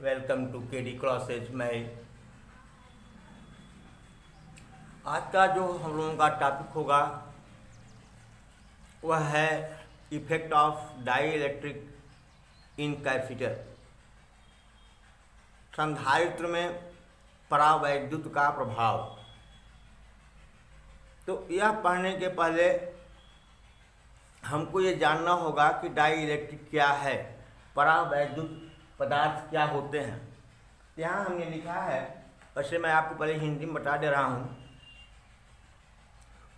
Welcome to KD classes. मैं आज का जो हम लोगों का टॉपिक होगा वह है effect of dielectric in capacitor. संधारित्र में परावैद्युत का प्रभाव। तो यह पढ़ने के पहले हमको ये जानना होगा कि डाई इलेक्ट्रिक क्या है, परावैद्युत पदार्थ क्या होते हैं। यहाँ हमने लिखा है, वैसे मैं आपको पहले हिंदी में बता दे रहा हूँ।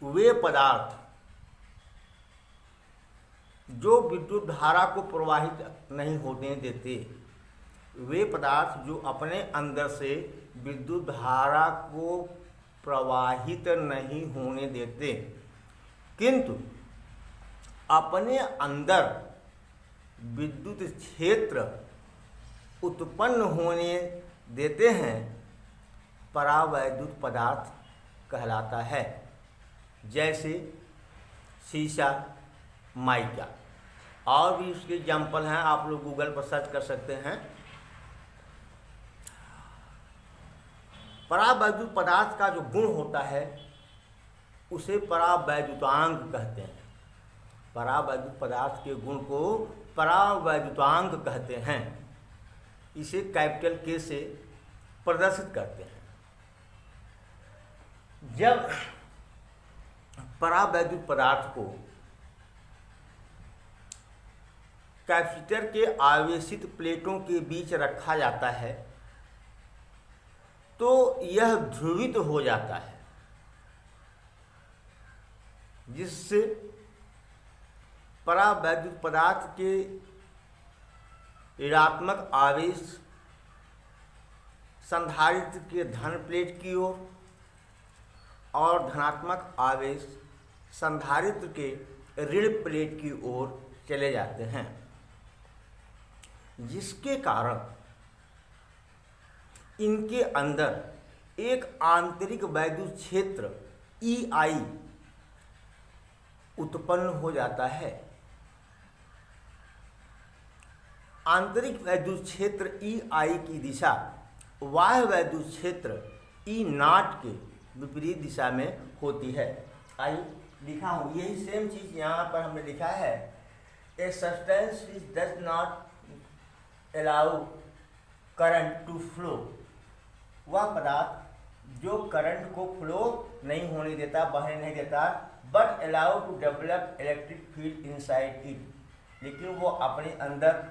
वे पदार्थ जो विद्युत धारा को प्रवाहित नहीं होने देते, वे पदार्थ जो अपने अंदर से विद्युत धारा को प्रवाहित नहीं होने देते किंतु अपने अंदर विद्युत क्षेत्र उत्पन्न होने देते हैं, परावैद्युत पदार्थ कहलाता है। जैसे शीशा, माइका, और भी उसके एग्जाम्पल हैं, आप लोग गूगल पर सर्च कर सकते हैं। परावैद्युत पदार्थ का जो गुण होता है उसे परावैद्युतांक कहते हैं। परावैद्युत पदार्थ के गुण को परावैद्युतांक कहते हैं। इसे कैपिटल के से प्रदर्शित करते हैं। जब परावैद्युत पदार्थ को कैपेसिटर के आवेशित प्लेटों के बीच रखा जाता है तो यह ध्रुवित हो जाता है, जिससे परावैद्युत पदार्थ के ऋणात्मक आवेश संधारित्र के धन प्लेट की ओर और धनात्मक आवेश संधारित्र के ऋण प्लेट की ओर चले जाते हैं, जिसके कारण इनके अंदर एक आंतरिक वैद्युत क्षेत्र EI उत्पन्न हो जाता है। आंतरिक वैद्युत क्षेत्र EI की दिशा बाह्य वैद्युत क्षेत्र E0 के विपरीत दिशा में होती है। आई लिखा हूँ, यही सेम चीज़ यहाँ पर हमने लिखा है। A substance which does not allow current to flow, वह पदार्थ जो करंट को फ्लो नहीं होने देता, बहने नहीं देता, but allow to develop electric field inside it, लेकिन वो अपने अंदर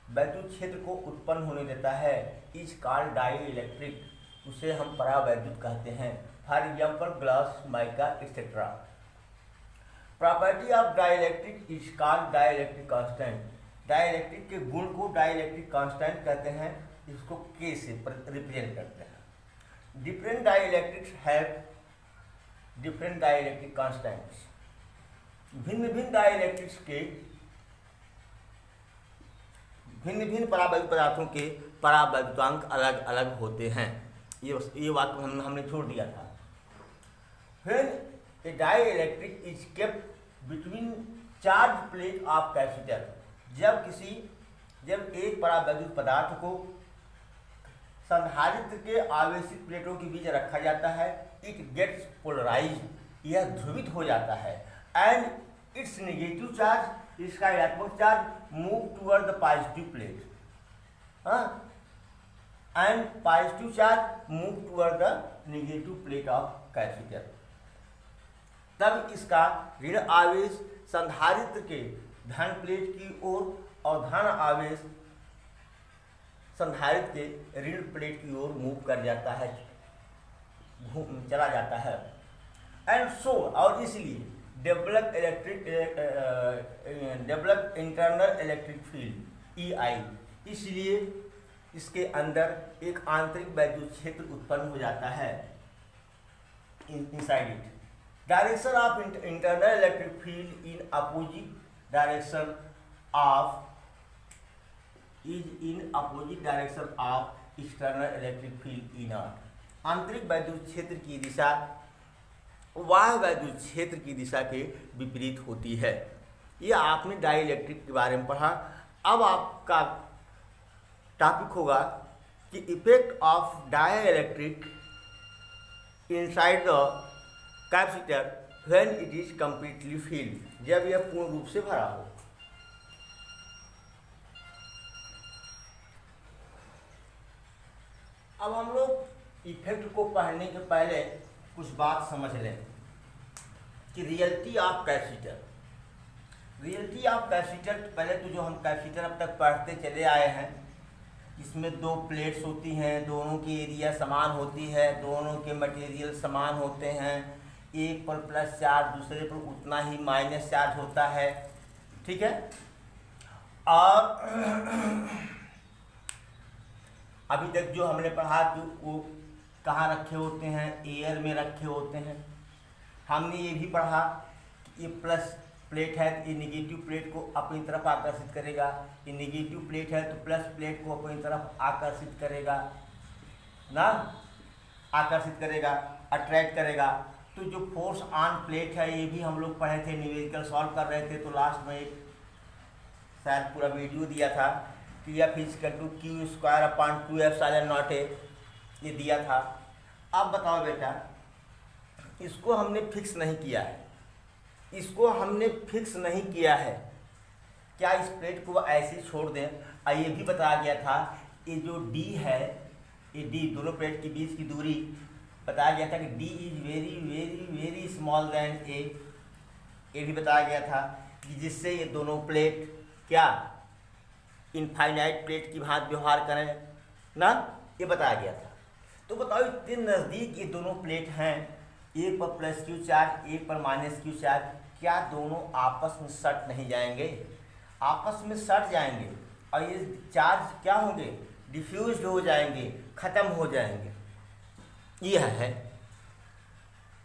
वैद्युत क्षेत्र को उत्पन्न होने देता है, इज कॉल्ड डाई इलेक्ट्रिक। उसे हम परावैद्युत कहते हैं। For example glass, mica etcetera. Property of dielectric is called dielectric constant. Dielectric के गुण को डाइलेक्ट्रिक कांस्टेंट कहते हैं, इसको के से रिप्रेजेंट करते हैं। Different dielectrics have different dielectric constants. भिन्न भिन्न डाइलेक्ट्रिक्स के भिन्न भिन्न परावैद्युत पदार्थों के परावैद्युतांक अलग अलग होते हैं। ये बात हमने छोड़ दिया था। When a dielectric is kept between charged plate of capacitor, जब एक परावैद्युत पदार्थ को संधारित्र के आवेशित प्लेटों के बीच रखा जाता है, इट गेट्स पोलराइज्ड, यह ध्रुवित हो जाता है, एंड इट्स नेगेटिव चार्ज, इसका ऋणात्मक charge move toward the positive plate, and positive charge move toward the negative plate of capacitor. तब इसका ऋण आवेश संधारित्र के धन प्लेट की ओर और धन आवेश संधारित्र के ऋण प्लेट की ओर मूव कर जाता है, चला जाता है। एंड सो, और इसलिए develop internal electric field EI, इसलिए इसके अंदर एक आंतरिक वैद्युत क्षेत्र उत्पन्न हो जाता है inside it. Direction of internal electric field in opposite direction of external electric field E0। आंतरिक वैद्युत क्षेत्र की दिशा बाह्य वैद्युत क्षेत्र की दिशा के विपरीत होती है। ये आपने डाई इलेक्ट्रिक के बारे में पढ़ा। अब आपका टॉपिक होगा कि effect of dielectric inside the capacitor when it is completely field, जब यह पूर्ण रूप से भरा हो। अब हम लोग इफेक्ट को पढ़ने के पहले कुछ बात समझ लें कि reality of capacitor. Reality of capacitor, पहले तो जो हम कैपेसिटर अब तक पढ़ते चले आए हैं, इसमें दो प्लेट्स होती हैं, दोनों की एरिया समान होती है, दोनों के मटेरियल समान होते हैं, एक पर प्लस चार्ज दूसरे पर उतना ही माइनस चार्ज होता है, ठीक है। और अभी तक जो हमने पढ़ा कि वो कहाँ रखे होते हैं, एयर में रखे होते हैं। हमने ये भी पढ़ा कि ये प्लस प्लेट है तो ये निगेटिव प्लेट को अपनी तरफ आकर्षित करेगा, ये निगेटिव प्लेट है तो प्लस प्लेट को अपनी तरफ आकर्षित करेगा ना, आकर्षित करेगा, अट्रैक्ट करेगा। तो जो फोर्स ऑन प्लेट है ये भी हम लोग पढ़े थे, न्यूमेरिकल सॉल्व कर रहे थे, तो लास्ट में एक शायद पूरा वीडियो दिया था कि F = Q²/2ε0 ये दिया था। अब बताओ बेटा, इसको हमने फिक्स नहीं किया है, इसको हमने फिक्स नहीं किया है, क्या इस प्लेट को ऐसे छोड़ दें? और ये भी बताया गया था ये जो D है, ये D दोनों प्लेट के बीच की दूरी बताया गया था कि D is very very very small than A। ये भी बताया गया था कि जिससे ये दोनों प्लेट क्या इनफाइनाइट प्लेट की भांति व्यवहार करें ना, ये बताया गया था। तो बताओ इतने नज़दीक ये दोनों प्लेट हैं, एक पर प्लस क्यू चार्ज एक पर माइनस क्यू चार्ज, क्या दोनों आपस में सट नहीं जाएंगे? आपस में सट जाएंगे और ये चार्ज क्या होंगे, डिफ्यूज हो जाएंगे, ख़त्म हो जाएंगे। ये है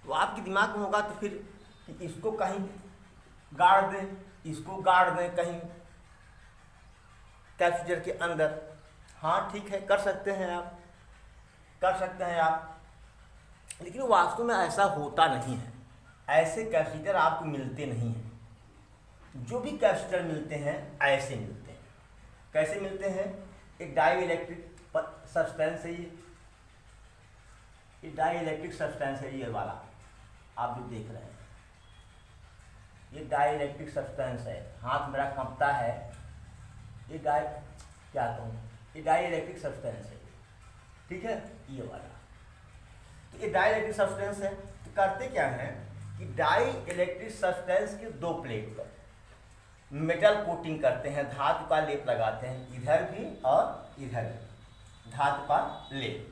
तो आपके दिमाग में होगा तो फिर इसको कहीं गाड़ दें, इसको गाड़ दें कहीं कैपेसिटर के अंदर। हाँ ठीक है, कर सकते हैं आप, कर सकते हैं आप, लेकिन वास्तव में ऐसा होता नहीं है। ऐसे कैपेसिटर आपको मिलते नहीं हैं। जो भी कैपेसिटर मिलते हैं ऐसे मिलते हैं। कैसे मिलते हैं? एक डाई इलेक्ट्रिक सब्सटेंस है, ये डाई इलेक्ट्रिक सब्सटेंस है, ये वाला आप जो देख रहे हैं ये डाई इलेक्ट्रिक सब्सटेंस है। हाथ मेरा कंपता है, ये क्या कहूँ, ये डाई इलेक्ट्रिक सब्सटेंस है, ठीक है, ये वाला। तो ये डाई इलेक्ट्रिक सब्सटेंस है। तो करते क्या है कि डाई इलेक्ट्रिक सब्सटेंस के दो प्लेट पर मेटल कोटिंग करते हैं, धातु का लेप लगाते हैं, इधर भी और इधर भी धातु का लेप।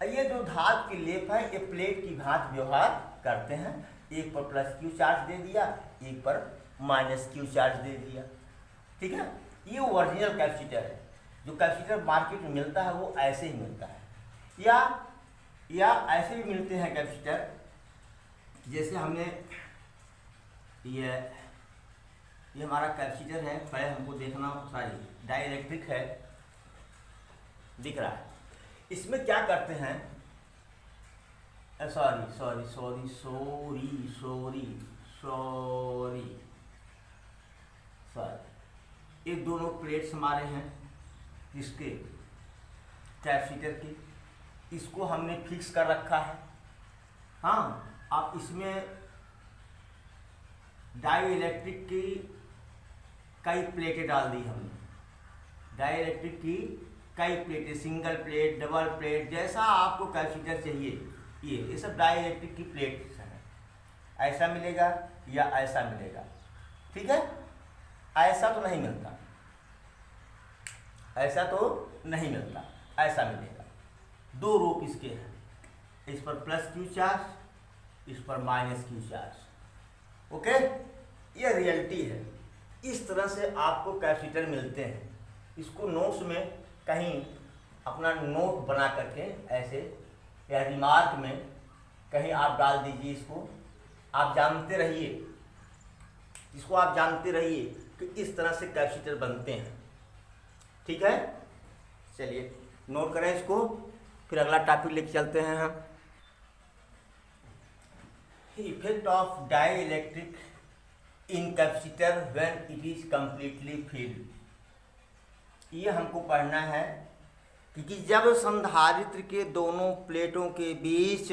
ये जो धातु की लेप है ये प्लेट की भांति व्यवहार करते हैं, एक पर प्लस क्यू चार्ज दे दिया, एक पर माइनस क्यू चार्ज दे दिया, ठीक है। ये ओरिजिनल कैपेसिटर है। जो कैपेसिटर मार्केट में मिलता है वो ऐसे ही मिलता है, या ऐसे भी मिलते हैं कैपेसिटर, जैसे हमने ये हमारा कैपेसिटर है, पहले हमको देखना, सॉरी डाई इलेक्ट्रिक है, दिख रहा है। इसमें क्या करते हैं, ये दोनों प्लेट्स हमारे हैं इसके कैपेसिटर की, इसको हमने फिक्स कर रखा है। हाँ, अब इसमें डाई इलेक्ट्रिक की कई प्लेटें डाल दी हमने, डाई इलेक्ट्रिक की कई प्लेटें, सिंगल प्लेट, डबल प्लेट, जैसा आपको कैपेसिटर चाहिए ये सब डाई इलेक्ट्रिक की प्लेट्स हैं। ऐसा मिलेगा या ऐसा मिलेगा, ठीक है। ऐसा तो नहीं मिलता, ऐसा तो नहीं मिलता, ऐसा मिलेगा। दो रूप इसके हैं, इस पर प्लस क्यू चार्ज, इस पर माइनस क्यू चार्ज। ओके, ये रियलिटी है। इस तरह से आपको कैपेसिटर मिलते हैं। इसको नोट्स में कहीं अपना नोट बना करके ऐसे या रिमार्क में कहीं आप डाल दीजिए, इसको आप जानते रहिए, इसको आप जानते रहिए कि इस तरह से कैपेसिटर बनते हैं, ठीक है। चलिए नोट करें इसको, फिर अगला टॉपिक लेके चलते हैं हम। Effect of dielectric in capacitor when it is completely filled. ये हमको पढ़ना है क्योंकि जब संधारित्र के दोनों प्लेटों के बीच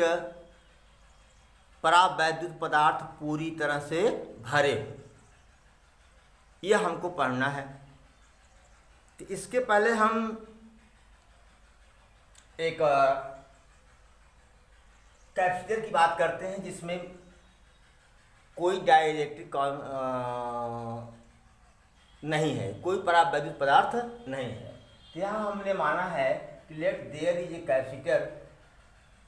परावैद्युत पदार्थ पूरी तरह से भरे, यह हमको पढ़ना है। तो इसके पहले हम एक कैपेसिटर की बात करते हैं जिसमें कोई डाइलेक्ट्रिक नहीं है, कोई परावैद्युत पदार्थ नहीं है। तो यहाँ हमने माना है कि let there is a capacitor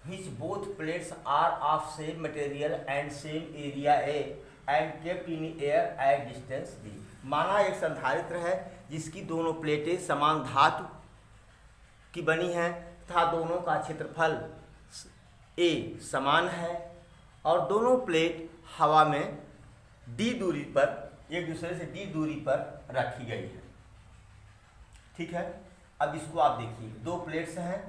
which both plates are of same material and same area A and kept in air at distance D। माना एक संधारित्र है जिसकी दोनों प्लेटें समान धातु की बनी हैं तथा दोनों का क्षेत्रफल A समान है और दोनों प्लेट हवा में D दूरी पर, एक दूसरे से D दूरी पर रखी गई है। ठीक है, अब इसको आप देखिए, दो प्लेट्स हैं,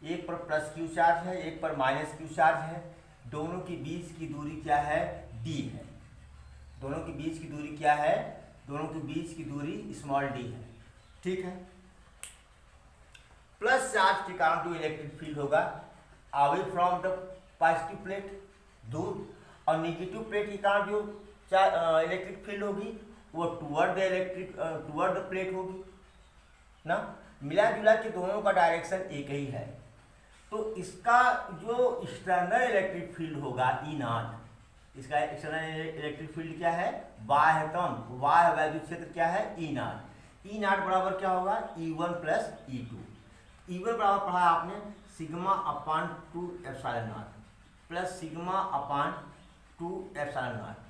एक पर प्लस क्यू चार्ज है, एक पर माइनस क्यू चार्ज है। दोनों के बीच की दूरी क्या है? d है। दोनों के बीच की दूरी क्या है? दोनों के बीच की दूरी स्मॉल d है। ठीक है, प्लस चार्ज के कारण जो इलेक्ट्रिक फील्ड होगा away from the positive plate, दूर, और नेगेटिव प्लेट के कारण जो इलेक्ट्रिक फील्ड होगी वो टुवर्ड द प्लेट होगी ना। मिला जुला के दोनों का डायरेक्शन एक ही है। तो इसका जो एक्सटर्नल इलेक्ट्रिक फील्ड होगा ई नॉट, इसका एक्सटर्नल इलेक्ट्रिक फील्ड क्या है? बाह्यतम बाह्य वैद्युत क्षेत्र क्या है? ई नॉट। ई नॉट बराबर क्या होगा? E1 plus E2। E1 बराबर पढ़ा आपने sigma upon 2 epsilon naught plus sigma upon 2 epsilon not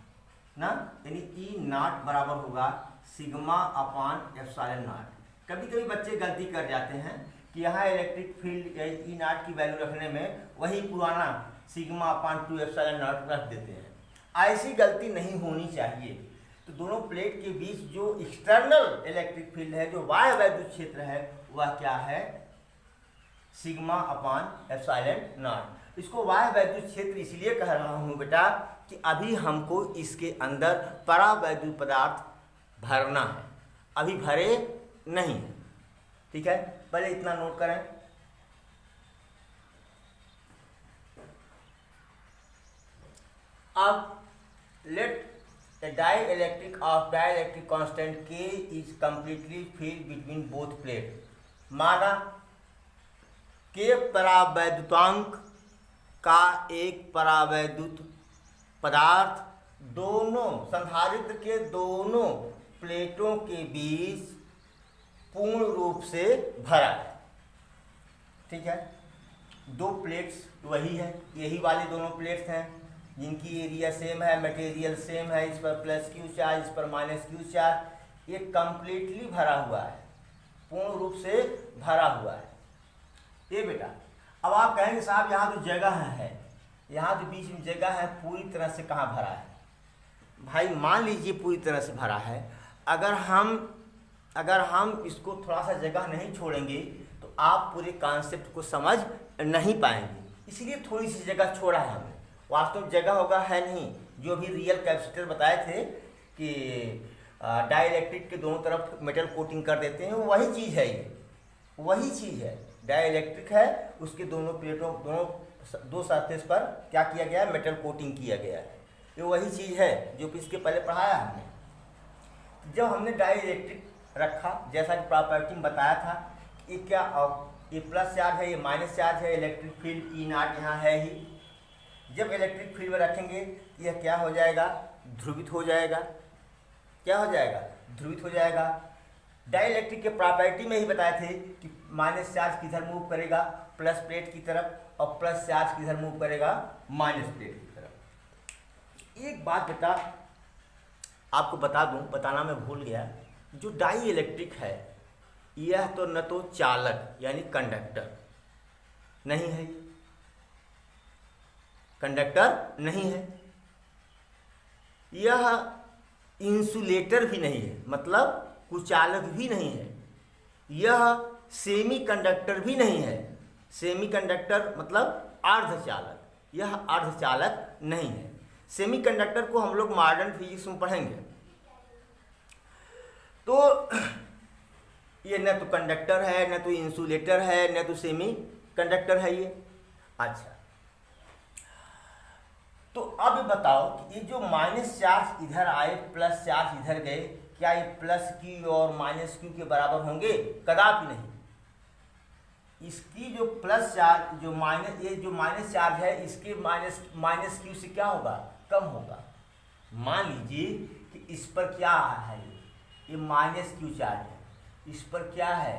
ना, यानी ई नॉट बराबर होगा सिग्मा अपान एप्सिलॉन नॉट। कभी कभी बच्चे गलती कर जाते हैं कि यहाँ इलेक्ट्रिक फील्ड ई नॉट की वैल्यू रखने में वही पुराना सिग्मा अपान 2 एप्सिलॉन नॉट रख देते हैं। ऐसी गलती नहीं होनी चाहिए। तो दोनों प्लेट के बीच जो एक्सटर्नल इलेक्ट्रिक फील्ड है, जो बाह्य वैद्युत क्षेत्र है, वह क्या है? Sigma upon epsilon not. इसको बाह्य वैद्युत क्षेत्र इसलिए कह रहा हूँ बेटा कि अभी हमको इसके अंदर परावैद्युत पदार्थ भरना है, अभी भरे नहीं। ठीक है, पहले इतना नोट करें। अब let a dielectric of dielectric constant K is completely filled between both plate. माना K परावैद्युतांक का एक परावैद्युत पदार्थ दोनों संधारित्र के दोनों प्लेटों के बीच पूर्ण रूप से भरा है। ठीक है, दो प्लेट्स वही है, यही वाली दोनों प्लेट्स हैं जिनकी एरिया सेम है, मटेरियल सेम है। इस पर प्लस क्यू चार्ज, इस पर माइनस क्यू चार्ज। ये कंप्लीटली भरा हुआ है, पूर्ण रूप से भरा हुआ है। ये बेटा, अब आप कहेंगे साहब यहाँ तो जगह है, यहाँ तो बीच में जगह है, पूरी तरह से कहाँ भरा है? भाई मान लीजिए पूरी तरह से भरा है। अगर हम इसको थोड़ा सा जगह नहीं छोड़ेंगे तो आप पूरे कॉन्सेप्ट को समझ नहीं पाएंगे, इसलिए थोड़ी सी जगह छोड़ा है हमने। वास्तव में जगह होगा है नहीं। जो भी रियल कैपेसिटर बताए थे कि डाइलेक्ट्रिक के दोनों तरफ मेटल कोटिंग कर देते हैं, वही चीज़ है, ये वही चीज़ है। डाइलेक्ट्रिक है, उसके दोनों प्लेटों दो सरफेस पर क्या किया गया है? मेटल कोटिंग किया गया है। ये वही चीज़ है जो कि इसके पहले पढ़ाया हमने। जब हमने डाइलेक्ट्रिक रखा, जैसा कि प्रॉपर्टी में बताया था, ये क्या, ये प्लस चार्ज है, ये माइनस चार्ज है, इलेक्ट्रिक फील्ड ई नॉट यहाँ है ही। जब इलेक्ट्रिक फील्ड में रखेंगे यह क्या हो जाएगा? ध्रुवित हो जाएगा। क्या हो जाएगा? ध्रुवित हो जाएगा। डाइलेक्ट्रिक के प्रॉपर्टी में ही बताए थे कि माइनस चार्ज किधर मूव करेगा? प्लस प्लेट की तरफ, और प्लस चार्ज किधर मूव करेगा? माइनस प्लेट की तरफ। एक बात बेटा आपको बता दूं, बताना मैं भूल गया, जो डाई इलेक्ट्रिक है यह तो न तो चालक यानी कंडक्टर नहीं है, कंडक्टर नहीं है, यह इंसुलेटर भी नहीं है, मतलब कुचालक भी नहीं है, यह सेमी कंडक्टर भी नहीं है। सेमी कंडक्टर मतलब अर्धचालक, यह अर्धचालक नहीं है। सेमी कंडक्टर को हम लोग मॉडर्न फिजिक्स में पढ़ेंगे। तो ये न तो कंडक्टर है, न तो इंसुलेटर है, न तो सेमी कंडक्टर है ये। अच्छा, तो अब बताओ कि ये जो माइनस चार्ज इधर आए, प्लस चार्ज इधर गए, क्या ये प्लस क्यू और माइनस क्यू के बराबर होंगे? कदापि नहीं। इसकी जो प्लस चार्ज, जो माइनस, ये जो माइनस चार्ज है, इसके माइनस क्यू से क्या होगा? कम होगा। मान लीजिए कि इस पर क्या है, ये माइनस क्यू चार्ज है, इस पर क्या है?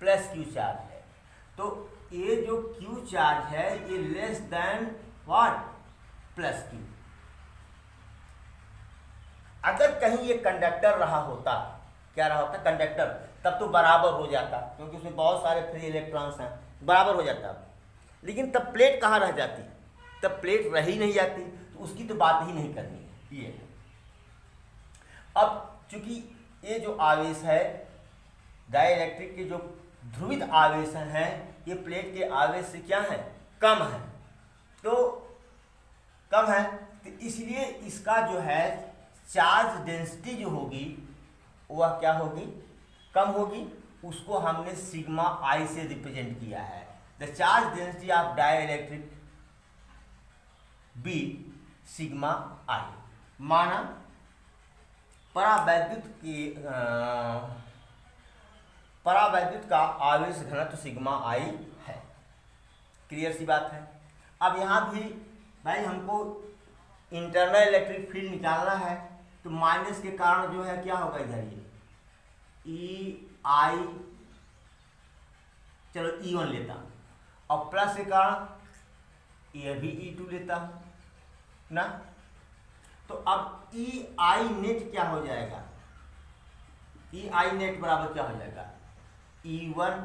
प्लस क्यू चार्ज है। तो ये जो क्यू चार्ज है ये less than what? Plus Q. अगर कहीं ये कंडक्टर रहा होता, क्या रहा होता? कंडक्टर, तब तो बराबर हो जाता, क्योंकि उसमें बहुत सारे फ्री इलेक्ट्रॉन्स हैं, बराबर हो जाता। लेकिन तब प्लेट कहाँ रह जाती? तब प्लेट रह ही नहीं जाती, तो उसकी तो बात ही नहीं करनी है। ये अब चूंकि ये जो आवेश है, डाइइलेक्ट्रिक के जो ध्रुवित आवेश हैं, ये प्लेट के आवेश से क्या है? कम है। तो कम है, तो इसलिए इसका जो है चार्ज डेंसिटी जो होगी वह क्या होगी? कम होगी। उसको हमने सिग्मा आई से रिप्रेजेंट किया है। The charge density of dielectric be sigma i. माना परावैद्युत का आवेश घनत्व सिग्मा आई है। क्लियर सी बात है। अब यहाँ भी भाई हमको इंटरनल इलेक्ट्रिक फील्ड निकालना है, तो माइनस के कारण जो है क्या होगा इधर? ये ई आई, चलो E1 लेता हूँ, और प्लस के कारण ये भी E2 लेता हूँ ना। तो अब ई आई नेट क्या हो जाएगा? ई आई नेट बराबर क्या हो जाएगा? E1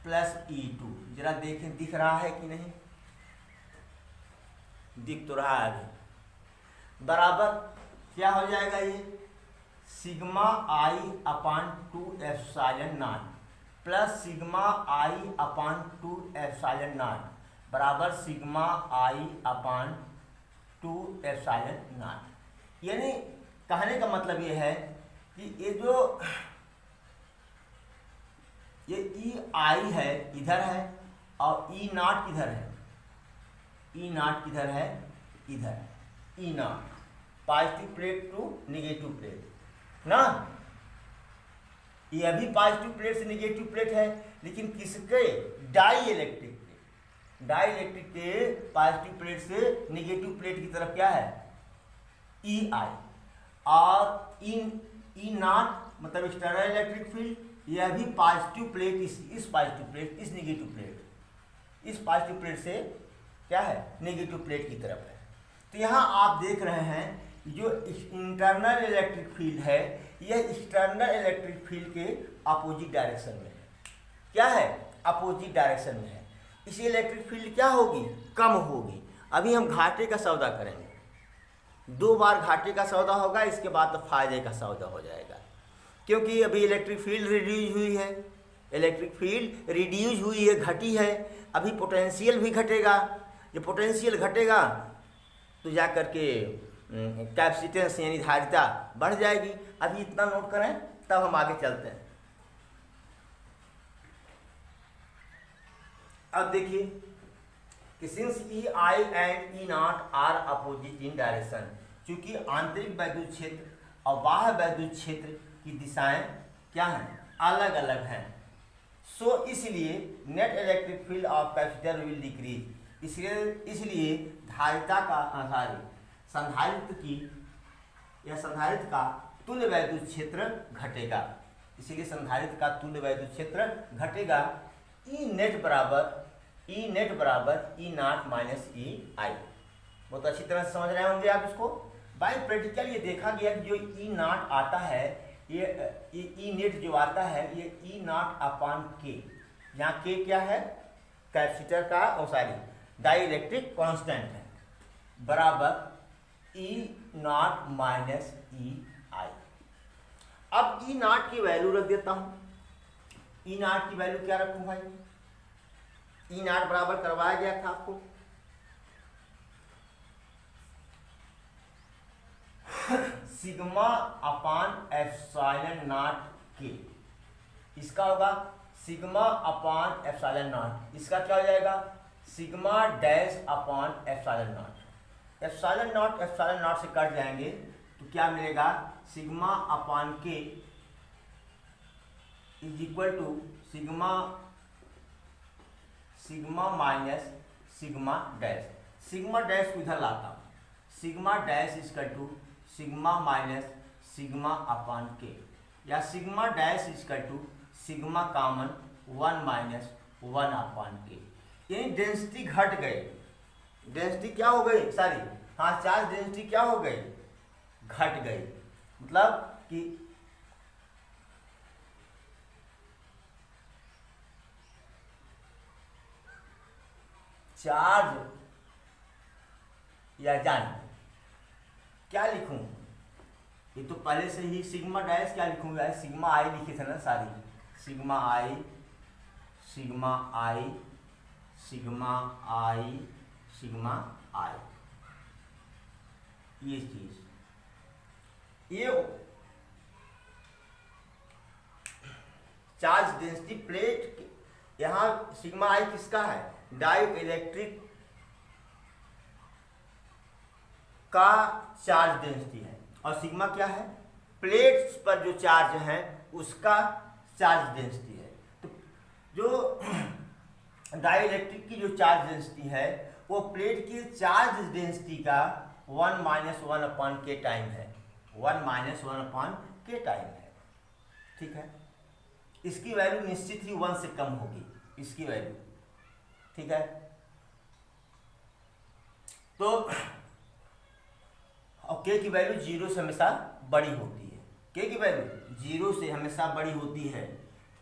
plus E2। जरा देखें दिख रहा है कि नहीं? दिख तो रहा है। बराबर क्या हो जाएगा? ये sigma i upon 2 epsilon naught plus sigma i upon 2 epsilon naught बराबर sigma i upon 2 epsilon naught. यानी कहने का मतलब ये है कि ये जो ये ई आई है इधर है, और ई नॉट किधर है? ई नॉट किधर है? इधर। E naught positive plate to negative plate ना। ये अभी पॉजिटिव प्लेट से नेगेटिव प्लेट है, लेकिन किसके? डाई इलेक्ट्रिक के। डाई इलेक्ट्रिक के पॉजिटिव प्लेट से नेगेटिव प्लेट की तरफ क्या है? E i. और ई नॉट मतलब एक्सटर्नल इलेक्ट्रिक फील्ड, यह भी पॉजिटिव प्लेट, इस पॉजिटिव प्लेट, इस नेगेटिव प्लेट, इस पॉजिटिव प्लेट से क्या है? नेगेटिव प्लेट की तरफ है। तो यहाँ आप देख रहे हैं जो इंटरनल इलेक्ट्रिक फील्ड है, यह एक्सटर्नल इलेक्ट्रिक फील्ड के अपोजिट डायरेक्शन में है। क्या है? अपोजिट डायरेक्शन में है। इसी इलेक्ट्रिक फील्ड क्या होगी? कम होगी। अभी हम घाटे का सौदा करेंगे। 2 बार घाटे का सौदा होगा, इसके बाद तो फायदे का सौदा हो जाएगा। क्योंकि अभी इलेक्ट्रिक फील्ड रिड्यूज हुई है, इलेक्ट्रिक फील्ड रिड्यूज हुई है, घटी है। अभी पोटेंशियल भी घटेगा। जब पोटेंशियल घटेगा तो जा करके कैपेसिटेंस यानी धारिता बढ़ जाएगी। अभी इतना नोट करें, तब हम आगे चलते हैं। अब देखिए कि since E i and E not are opposite in direction, चूंकि आंतरिक वैद्युत क्षेत्र और बाह्य वैद्युत क्षेत्र की दिशाएं क्या हैं? अलग अलग हैं। सो इसलिए net electric field of capacitor will decrease. इसलिए धारिता का संधारित्र की या संधारित्र का तुल्य वैद्युत क्षेत्र घटेगा। इसलिए संधारित्र का तुल्य वैद्युत क्षेत्र घटेगा। ई नेट बराबर ई नॉट माइनस ई आई। बहुत अच्छी तरह से समझ रहे होंगे आप इसको। बाय प्रैक्टिकल ये देखा गया कि जो ई नॉट आता है, ये ई नेट जो आता है, ये ई नॉट अपान के, यहाँ के क्या है? कैपेसिटर का डाई इलेक्ट्रिक कॉन्स्टेंट है, बराबर ई नॉट माइनस ई आई। अब ई नॉट की वैल्यू रख देता हूं। ई नॉट की वैल्यू क्या रखूं भाई? ई नॉट बराबर करवाया गया था आपको सिग्मा अपान एप्सिलॉन नॉट के। इसका होगा सिग्मा अपॉन एप्सिलॉन नॉट। इसका क्या हो जाएगा sigma dash upon epsilon not. Epsilon not से कट जाएंगे तो क्या मिलेगा sigma upon K is equal to sigma minus sigma dash. Sigma dash को इधर लाता हूँ, sigma dash is equal to sigma minus sigma upon K, या sigma dash is equal to sigma common 1 minus 1 upon K. यानी density घट गई, density क्या हो गई सॉरी हाँ चार्ज डेंसिटी क्या हो गई घट गई। मतलब कि चार्ज या जान क्या लिखूं, ये तो पहले से ही सिग्मा डैश क्या लिखूंगा सिग्मा आई लिखे थे ना सारी, sigma i sigma i sigma i sigma i, ये चीज ये चार्ज डेंसिटी प्लेट यहाँ सिग्मा आई किसका है डाई इलेक्ट्रिक का चार्ज डेंसिटी है, और सिग्मा क्या है प्लेट्स पर जो चार्ज है उसका चार्ज डेंसिटी है। तो जो डाई इलेक्ट्रिक की जो चार्ज डेंसिटी है वो प्लेट की चार्ज डेंसिटी का 1 माइनस 1 अपॉन के टाइम है, 1 माइनस 1 अपॉन के टाइम है। ठीक है, इसकी वैल्यू निश्चित ही 1 से कम होगी इसकी वैल्यू। ठीक है, तो और के की वैल्यू 0 से हमेशा बड़ी होती है, के की वैल्यू 0 से हमेशा बड़ी होती है,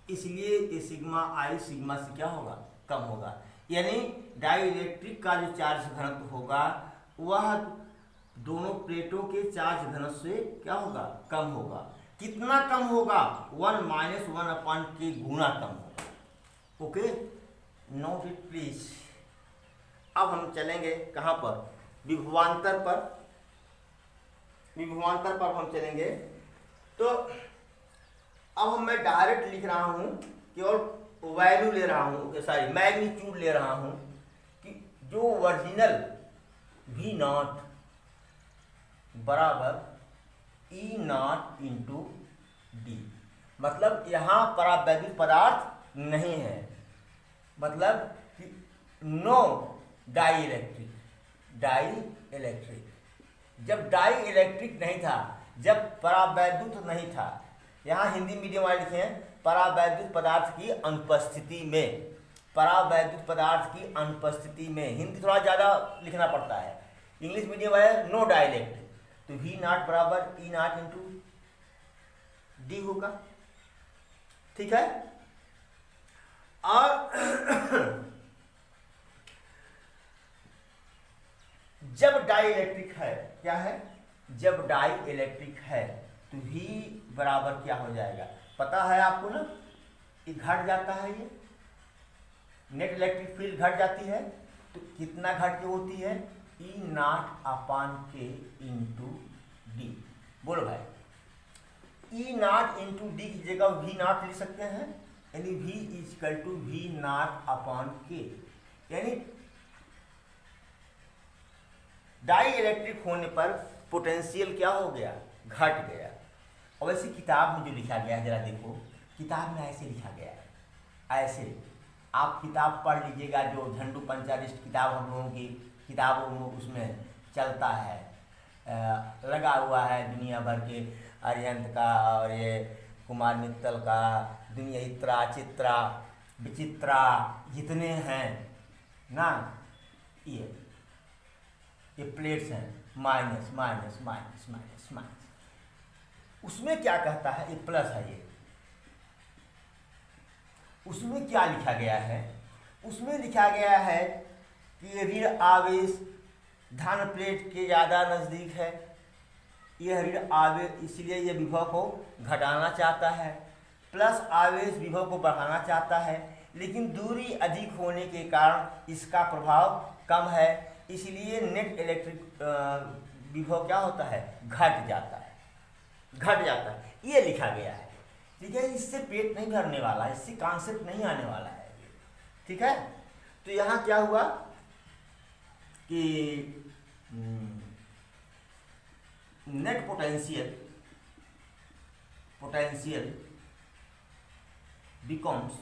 इसलिए ये सिग्मा आई सिग्मा से क्या होगा कम होगा। यानी डाई इलेक्ट्रिक का जो चार्ज घनत्व होगा वह दोनों प्लेटों के चार्ज घनत्व से क्या होगा कम होगा। कितना कम होगा 1 माइनस 1 अपॉन के गुना कम होगा। Okay, note it please. अब हम चलेंगे कहाँ पर विभवांतर पर, विभवांतर पर हम चलेंगे। तो अब मैं डायरेक्ट लिख रहा हूँ केवल वैल्यू ले रहा हूँ सॉरी मैग्नीट्यूड ले रहा हूँ कि जो ओरिजिनल वी नॉट बराबर ई नॉट इंटू डी, मतलब यहाँ परावैद्युत पदार्थ नहीं है, मतलब कि no dielectric, dielectric. जब डाई इलेक्ट्रिक नहीं था, जब परावैद्युत नहीं था, यहाँ हिंदी मीडियम वाले लिखे हैं परावैद्युत पदार्थ की अनुपस्थिति में, परावैद्युत पदार्थ की अनुपस्थिति में। हिंदी थोड़ा ज़्यादा लिखना पड़ता है, इंग्लिश मीडियम है नो डाई इलेक्ट्रिक, तो वी नॉट बराबर ई नॉट इंटू डी होगा। ठीक है, और जब डाई इलेक्ट्रिक है, क्या है जब डाई इलेक्ट्रिक है तो V बराबर क्या हो जाएगा पता है आपको ना, कि घट जाता है, ये नेट इलेक्ट्रिक फील्ड घट जाती है, तो कितना घट के होती है ई नॉट अपॉन के इंटू डी। बोलो भाई, ई नॉट इंटू डी की जगह वी नॉट लिख सकते हैं, यानी V equal to V not upon K, यानी डाई इलेक्ट्रिक होने पर पोटेंशियल क्या हो गया घट गया। और वैसे किताब में जो लिखा गया है जरा देखो, किताब में ऐसे लिखा गया है, ऐसे आप किताब पढ़ लीजिएगा, जो झंडू पंचारिस्ट किताब हम लोगों की किताबों उसमें चलता है, लगा हुआ है दुनिया भर के अरिहंत का और ये कुमार मित्तल का, दुनिया इत्रा चित्रा विचित्रा जितने हैं ना, ये प्लेट्स हैं minus minus minus minus minus, उसमें क्या कहता है ये प्लस है, ये उसमें क्या लिखा गया है, उसमें लिखा गया है कि ऋण आवेश धन प्लेट के ज़्यादा नज़दीक है, यह ऋण आवेश इसलिए यह विभव को घटाना चाहता है, प्लस आवेश विभव को बढ़ाना चाहता है, लेकिन दूरी अधिक होने के कारण इसका प्रभाव कम है, इसलिए नेट इलेक्ट्रिक विभव क्या होता है घट जाता है, घट जाता है, ये लिखा गया है। ठीक है, इससे पेट नहीं भरने वाला, इससे कॉन्सेप्ट नहीं आने वाला है। ठीक है, तो यहाँ क्या हुआ कि नेट पोटेंशियल बिकम्स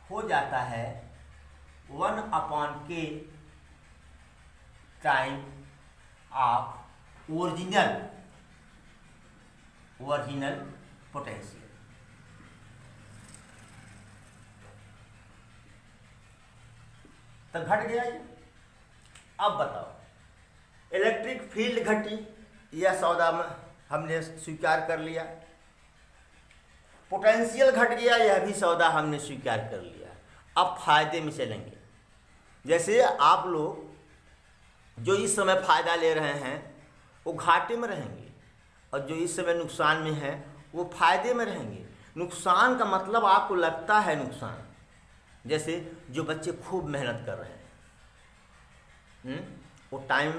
हो जाता है 1/k time of original potential. तो घट गया ये। अब बताओ, इलेक्ट्रिक फील्ड घटी, यह सौदा में हमने स्वीकार कर लिया। पोटेंशियल घट गया, यह भी सौदा हमने स्वीकार कर लिया। अब फायदे में चलेंगे। जैसे आप लोग जो इस समय फायदा ले रहे हैं वो घाटे में रहेंगे, और जो इस समय नुकसान में है वो फायदे में रहेंगे। नुकसान का मतलब आपको लगता है नुकसान, जैसे जो बच्चे खूब मेहनत कर रहे हैं, वो टाइम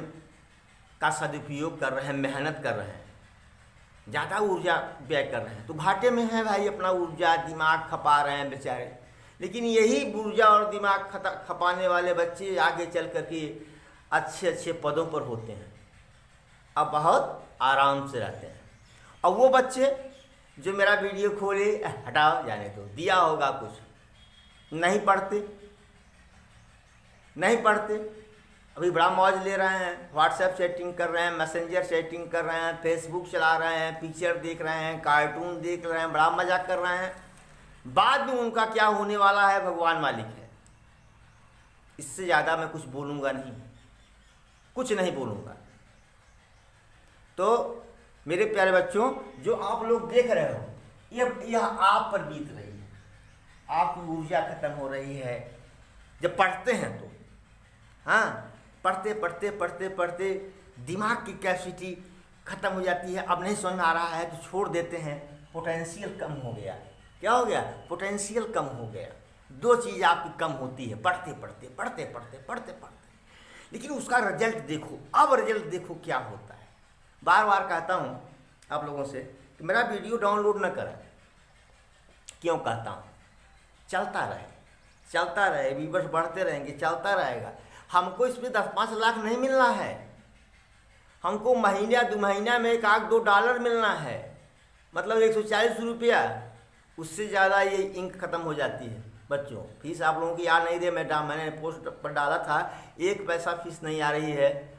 का सदुपयोग कर रहे हैं, मेहनत कर रहे हैं, ज़्यादा ऊर्जा व्यय कर रहे हैं, तो घाटे में है भाई। अपना ऊर्जा दिमाग खपा रहे हैं बेचारे। लेकिन यही ऊर्जा और दिमाग खपाने वाले बच्चे आगे चल कर के अच्छे अच्छे पदों पर होते हैं, अब बहुत आराम से रहते हैं। और वो बच्चे जो मेरा वीडियो खोले, हटाओ जाने दो, दिया होगा कुछ, नहीं पढ़ते, अभी बड़ा मौज ले रहे हैं, व्हाट्सएप चैटिंग कर रहे हैं, मैसेंजर चैटिंग कर रहे हैं, फेसबुक चला रहे हैं, पिक्चर देख रहे हैं, कार्टून देख रहे हैं, बड़ा मजा कर रहे हैं। बाद में उनका क्या होने वाला है भगवान मालिक है। इससे ज़्यादा मैं कुछ बोलूँगा नहीं, कुछ नहीं बोलूँगा। तो मेरे प्यारे बच्चों, जो आप लोग देख रहे हो, यह आप पर बीत रही है, आपकी ऊर्जा खत्म हो रही है जब पढ़ते हैं तो। हाँ, पढ़ते दिमाग की कैपेसिटी खत्म हो जाती है। अब नहीं समझ में आ रहा है तो छोड़ देते हैं, पोटेंशियल कम हो गया। क्या हो गया? पोटेंशियल कम हो गया। दो चीज़ आपकी कम होती है पढ़ते। लेकिन उसका रिजल्ट देखो, अब रिजल्ट देखो क्या होता है। बार बार कहता हूँ आप लोगों से कि मेरा वीडियो डाउनलोड न करें। क्यों कहता हूँ? चलता रहे, व्यूअर्स बढ़ते रहेंगे, चलता रहेगा। हमको इसमें 10-5 लाख नहीं मिलना है, हमको महीना 2 महीना में $1-2 मिलना है, मतलब 140 रुपया। उससे ज़्यादा ये इंक खत्म हो जाती है बच्चों। फीस आप लोगों की याद नहीं दे, मैंने पोस्ट पर डाला था, 1 पैसा फीस नहीं आ रही है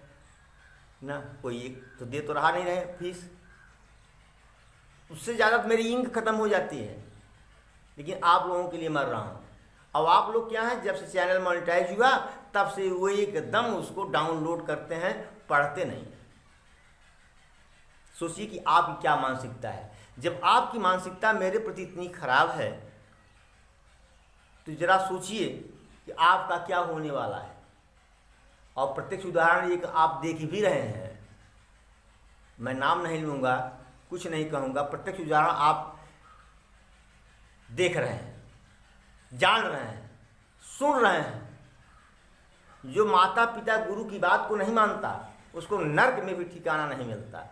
ना, कोई एक तो दे तो रहा नहीं रहे फीस। उससे ज़्यादा मेरी इंक खत्म हो जाती है, लेकिन आप लोगों के लिए मर रहा हूँ। अब आप लोग क्या है, जब से चैनल मोनेटाइज हुआ तब से वो एकदम उसको डाउनलोड करते हैं, पढ़ते नहीं। सोचिए कि आपकी क्या मानसिकता है। जब आपकी मानसिकता मेरे प्रति इतनी खराब है तो जरा सोचिए कि आपका क्या होने वाला है। और प्रत्यक्ष उदाहरण एक आप देख भी रहे हैं, मैं नाम नहीं लूँगा, कुछ नहीं कहूँगा, प्रत्यक्ष उदाहरण आप देख रहे हैं, जान रहे हैं, सुन रहे हैं। जो माता पिता गुरु की बात को नहीं मानता उसको नर्क में भी ठिकाना नहीं मिलता।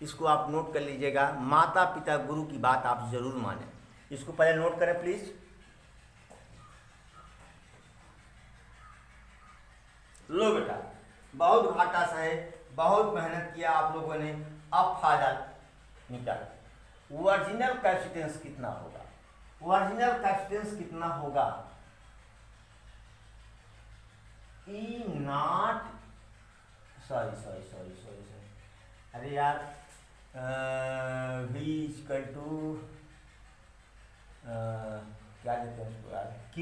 इसको आप नोट कर लीजिएगा, माता पिता गुरु की बात आप जरूर माने। इसको पहले नोट करें प्लीज। लो बेटा, बहुत घाटा सा है, बहुत मेहनत किया आप लोगों ने, अब फायदा निकाल। ओरिजिनल कैपेसिटेंस कितना होगा? ओरिजिनल कैपेसिटेंस कितना होगा? E0 सॉरी, अरे यार, V इक्वल टू क्या देते हैं उसको यार, Q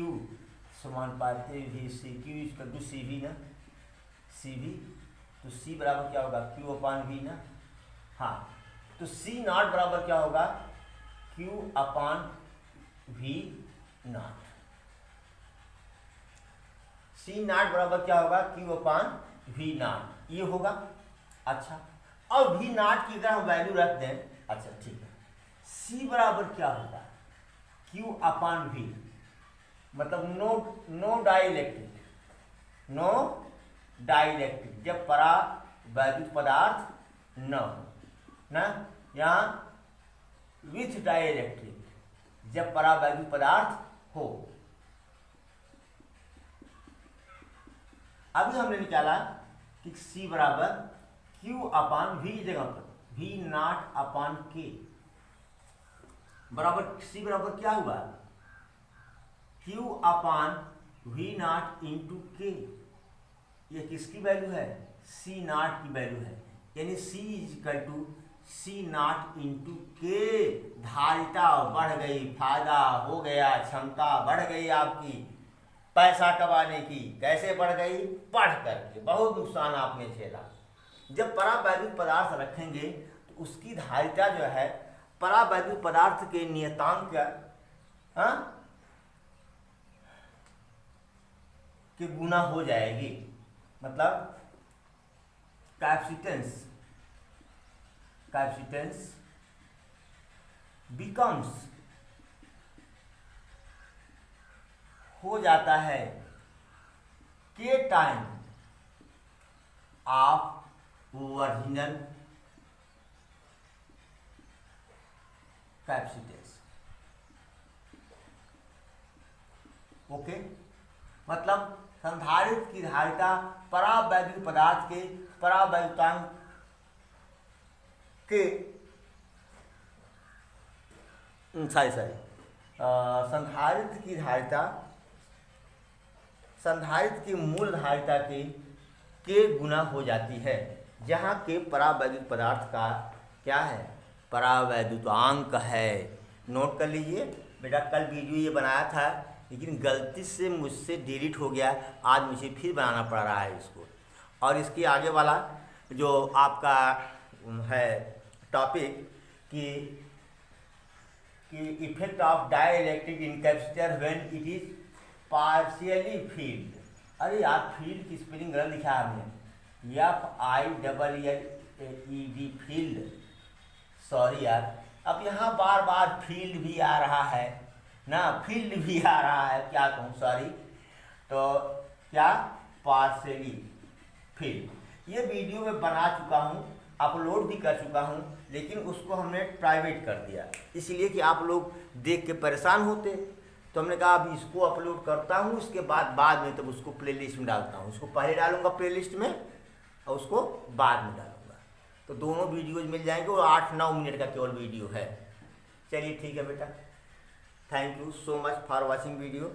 समान पाते V C, Q equal to CV ना, CV, तो C बराबर क्या होगा? Q/V ना। हाँ, तो C0 बराबर क्या होगा? Q/V0। C0 बराबर क्या होगा? Q/V0, ये होगा। अच्छा, अब V0 की अगर हम वैल्यू रख दें, अच्छा ठीक है, C बराबर क्या होगा? Q/V, मतलब नो डाइलेक्ट्रिक, जब परावैद्युत पदार्थ न हो ना, यहाँ विथ डाइलेक्ट्रिक, जब परावैद्युत पदार्थ हो। अभी हमने निकाला कि C बराबर Q अपान V की जगह पर V नॉट अपान K बराबर C बराबर क्या हुआ, Q upon V not into K। ये किसकी वैल्यू है, C नॉट की वैल्यू है, यानी C is equal to C not into K। धारिता बढ़ गई, फायदा हो गया, क्षमता बढ़ गई आपकी पैसा कमाने की। कैसे बढ़ गई, पढ़ करके। बहुत नुकसान आपने झेला। जब परावैद्युत पदार्थ रखेंगे तो उसकी धारिता जो है परावैद्युत पदार्थ के नियतांक के गुना हो जाएगी, मतलब कैपेसिटेंस बिकम्स हो जाता है K time of original capacitance. Okay, मतलब संधारित्र की धारिता परावैद्युत पदार्थ के परावैद्युतांक के संधारित्र की मूल धारिता के गुना हो जाती है, जहाँ के परावैद्युत पदार्थ का क्या है, परावैद्युतांक है। नोट कर लीजिए बेटा, कल वीडियो ये बनाया था लेकिन गलती से मुझसे डिलीट हो गया, आज मुझे फिर बनाना पड़ रहा है इसको। और इसके आगे वाला जो आपका है टॉपिक कि effect of dielectric in capacitor when it is partially field. अरे यार, फील्ड की स्पेलिंग गलत लिखा है हमने, FILLED फील्ड, सॉरी यार। अब यहाँ बार बार फील्ड भी आ रहा है ना, फील्ड भी आ रहा है, क्या कहूँ, सॉरी। तो क्या, पार्शियली फील्ड। ये वीडियो में बना चुका हूँ, अपलोड भी कर चुका हूँ, लेकिन उसको हमने प्राइवेट कर दिया इसलिए कि आप लोग देख के परेशान होते। तो हमने कहा अब इसको अपलोड करता हूँ, इसके बाद में तब उसको प्लेलिस्ट में डालता हूँ। इसको पहले डालूंगा प्लेलिस्ट में और उसको बाद में डालूंगा, तो दोनों वीडियोज मिल जाएंगे और 8-9 मिनट का केवल वीडियो है। चलिए ठीक है बेटा, thank you so much for watching video.